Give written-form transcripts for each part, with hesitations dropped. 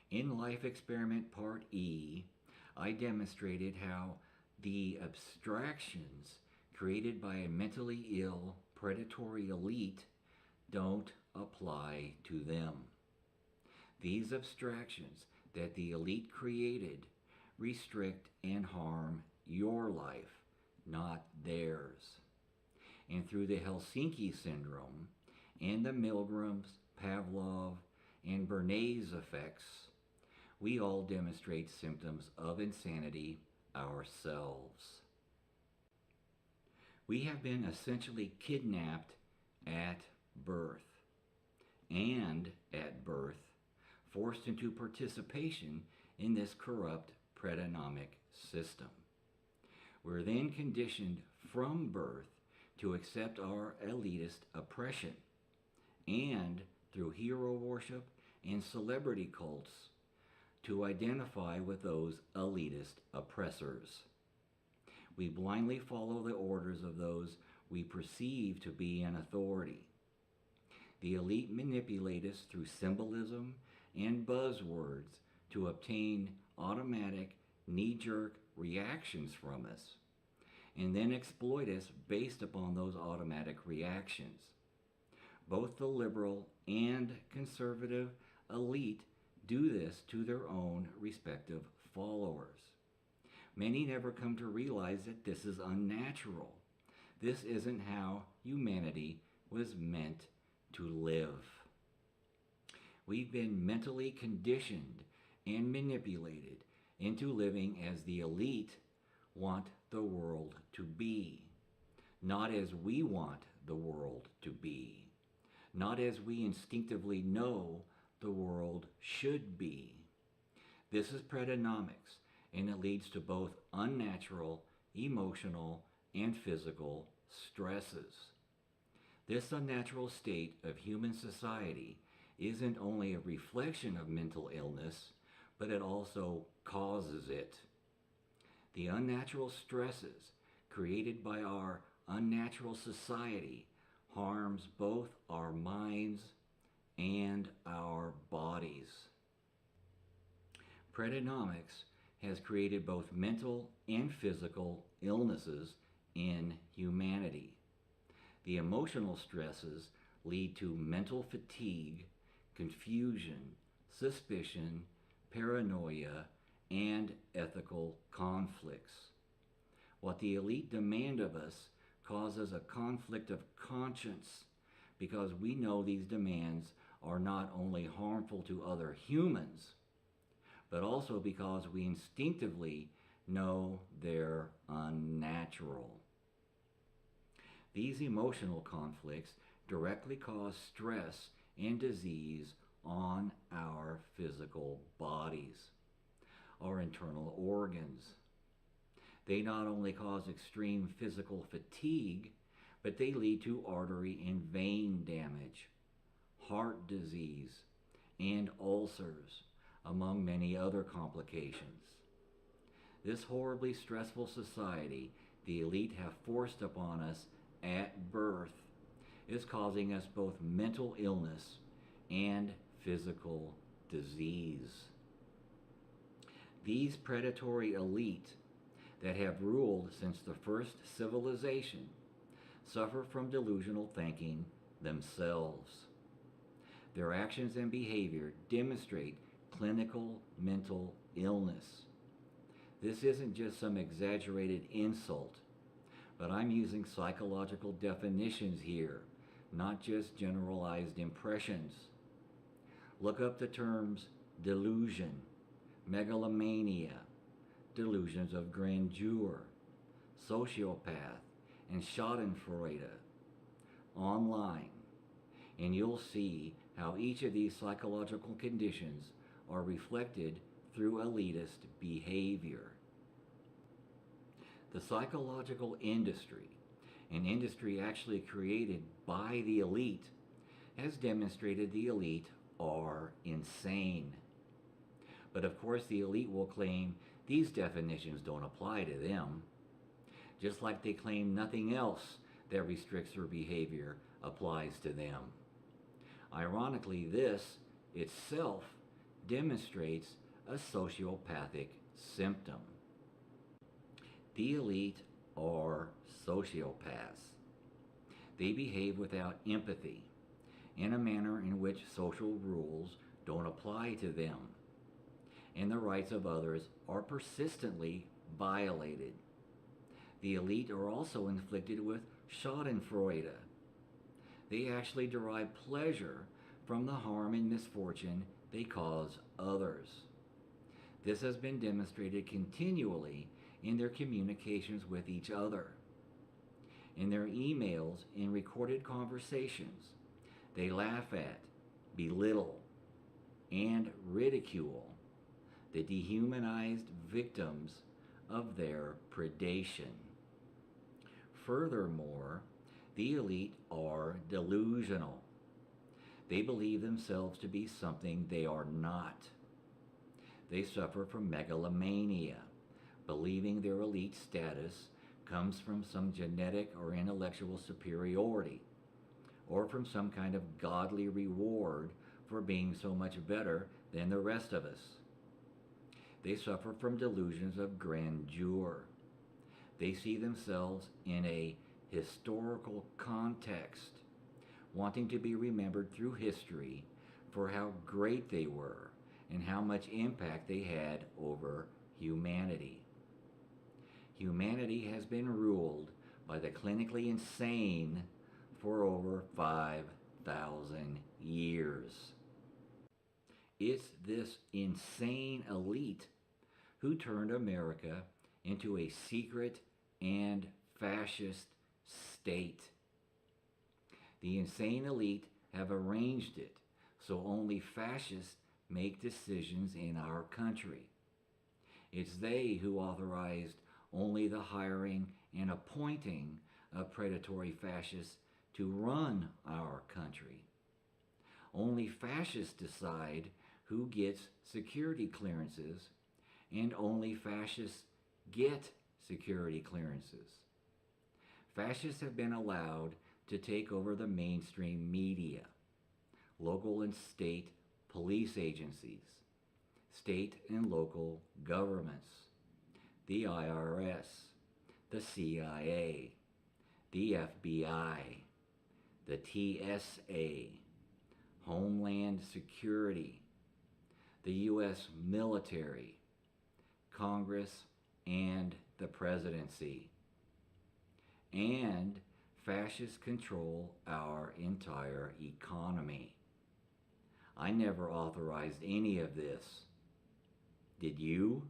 In Life Experiment Part E, I demonstrated how the abstractions created by a mentally ill, predatory elite don't apply to them. These abstractions that the elite created restrict and harm your life, not theirs. And through the Helsinki syndrome and the Milgram's, Pavlov, and Bernays effects, we all demonstrate symptoms of insanity ourselves. We have been essentially kidnapped at birth, and at birth, forced into participation in this corrupt pretonomic system. We're then conditioned from birth to accept our elitist oppression, and through hero worship and celebrity cults, to identify with those elitist oppressors. We blindly follow the orders of those we perceive to be in authority. The elite manipulate us through symbolism and buzzwords to obtain automatic, knee-jerk reactions from us, and then exploit us based upon those automatic reactions. Both the liberal and conservative elite do this to their own respective followers. Many never come to realize that this is unnatural. This isn't how humanity was meant to live. We've been mentally conditioned and manipulated into living as the elite want the world to be, not as we want the world to be, not as we instinctively know the world should be. This is pretonomics, and it leads to both unnatural, emotional, and physical stresses. This unnatural state of human society isn't only a reflection of mental illness, but it also causes it. The unnatural stresses created by our unnatural society harms both our minds and our bodies. Pretonomics has created both mental and physical illnesses in humanity. The emotional stresses lead to mental fatigue, confusion, suspicion, paranoia, and ethical conflicts. What the elite demand of us causes a conflict of conscience, because we know these demands are not only harmful to other humans, but also because we instinctively know they're unnatural. These emotional conflicts directly cause stress and disease on our physical bodies, our internal organs. They not only cause extreme physical fatigue, but they lead to artery and vein damage, heart disease, and ulcers, among many other complications. This horribly stressful society the elite have forced upon us at birth is causing us both mental illness and physical disease. These predatory elite that have ruled since the first civilization suffer from delusional thinking themselves. Their actions and behavior demonstrate clinical mental illness. This isn't just some exaggerated insult, but I'm using psychological definitions here, not just generalized impressions. Look up the terms delusion, megalomania, delusions of grandeur, sociopath, and schadenfreude online, and you'll see how each of these psychological conditions are reflected through elitist behavior. The psychological industry, an industry actually created by the elite, has demonstrated the elite are insane. But of course the elite will claim these definitions don't apply to them, just like they claim nothing else that restricts their behavior applies to them. Ironically, this itself demonstrates a sociopathic symptom. The elite are sociopaths. They behave without empathy, in a manner in which social rules don't apply to them, and the rights of others are persistently violated. The elite are also inflicted with schadenfreude. They actually derive pleasure from the harm and misfortune they cause others. This has been demonstrated continually in their communications with each other. In their emails and recorded conversations, they laugh at, belittle, and ridicule the dehumanized victims of their predation. Furthermore, the elite are delusional. They believe themselves to be something they are not. They suffer from megalomania, believing their elite status comes from some genetic or intellectual superiority, or from some kind of godly reward for being so much better than the rest of us. They suffer from delusions of grandeur. They see themselves in a historical context, wanting to be remembered through history for how great they were and how much impact they had over humanity. Humanity has been ruled by the clinically insane for over 5,000 years. It's this insane elite who turned America into a secret and fascist state. The insane elite have arranged it so only fascists make decisions in our country. It's they who authorized only the hiring and appointing of predatory fascists to run our country. Only fascists decide who gets security clearances, and only fascists get security clearances. Fascists have been allowed to take over the mainstream media, local and state police agencies, state and local governments, the IRS, the CIA, the FBI, the TSA, Homeland Security, the U.S. military, Congress, and the presidency. And fascists control our entire economy. I never authorized any of this. Did you?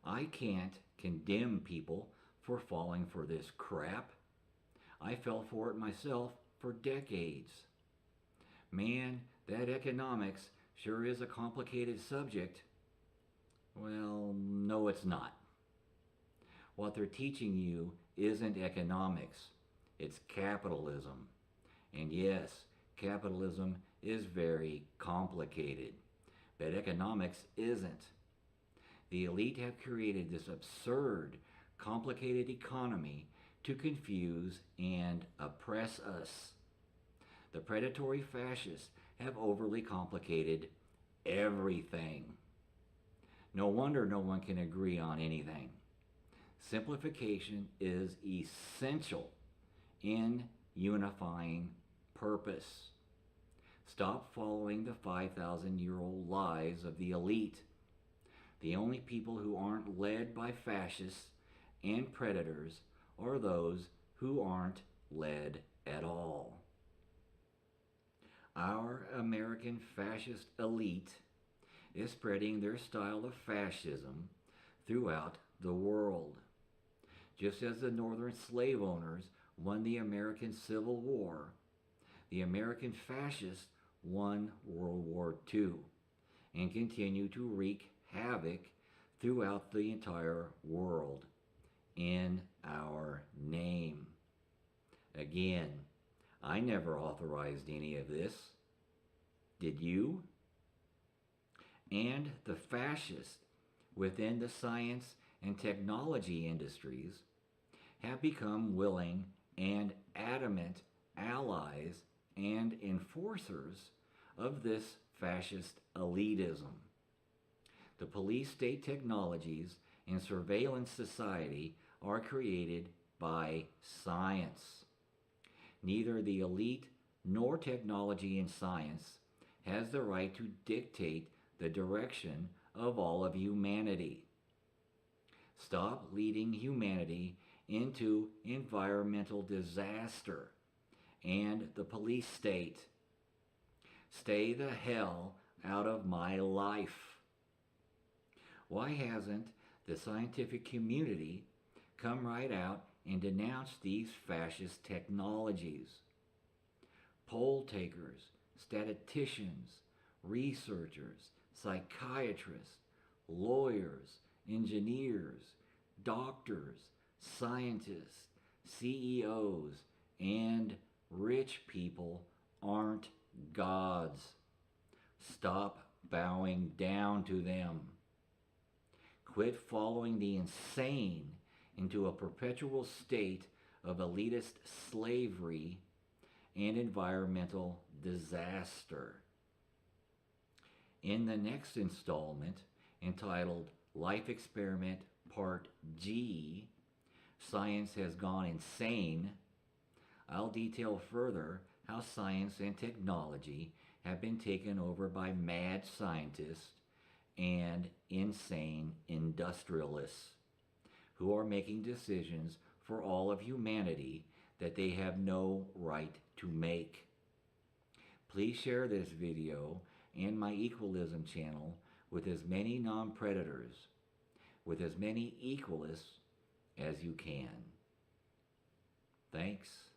I can't condemn people for falling for this crap. I fell for it myself for decades. Man, that economics sure is a complicated subject. Well, no, it's not. What they're teaching you isn't economics, it's capitalism. And yes, capitalism is very complicated, but economics isn't. The elite have created this absurd, complicated economy to confuse and oppress us. The predatory fascists have overly complicated everything. No wonder no one can agree on anything. Simplification is essential in unifying purpose. Stop following the 5,000-year-old lies of the elite. The only people who aren't led by fascists and predators are those who aren't led at all. Our American fascist elite is spreading their style of fascism throughout the world. Just as the northern slave owners won the American Civil War, the American fascists won World War II and continue to wreak havoc throughout the entire world in our name. Again, I never authorized any of this. Did you? And the fascists within the science and technology industries have become willing and adamant allies and enforcers of this fascist elitism. The police state technologies and surveillance society are created by science. Neither the elite nor technology and science has the right to dictate the direction of all of humanity. Stop leading humanity into environmental disaster and the police state. Stay the hell out of my life. Why hasn't the scientific community come right out and denounced these fascist technologies? Poll takers, statisticians, researchers, psychiatrists, lawyers, engineers, doctors, scientists, CEOs, and rich people aren't gods. Stop bowing down to them. Quit following the insane into a perpetual state of elitist slavery and environmental disaster. In the next installment, entitled Life Experiment Part G, Science Has Gone Insane, I'll detail further how science and technology have been taken over by mad scientists and insane industrialists who are making decisions for all of humanity that they have no right to make. Please share this video and my equalism channel with as many non-predators, with as many equalists as you can. Thanks.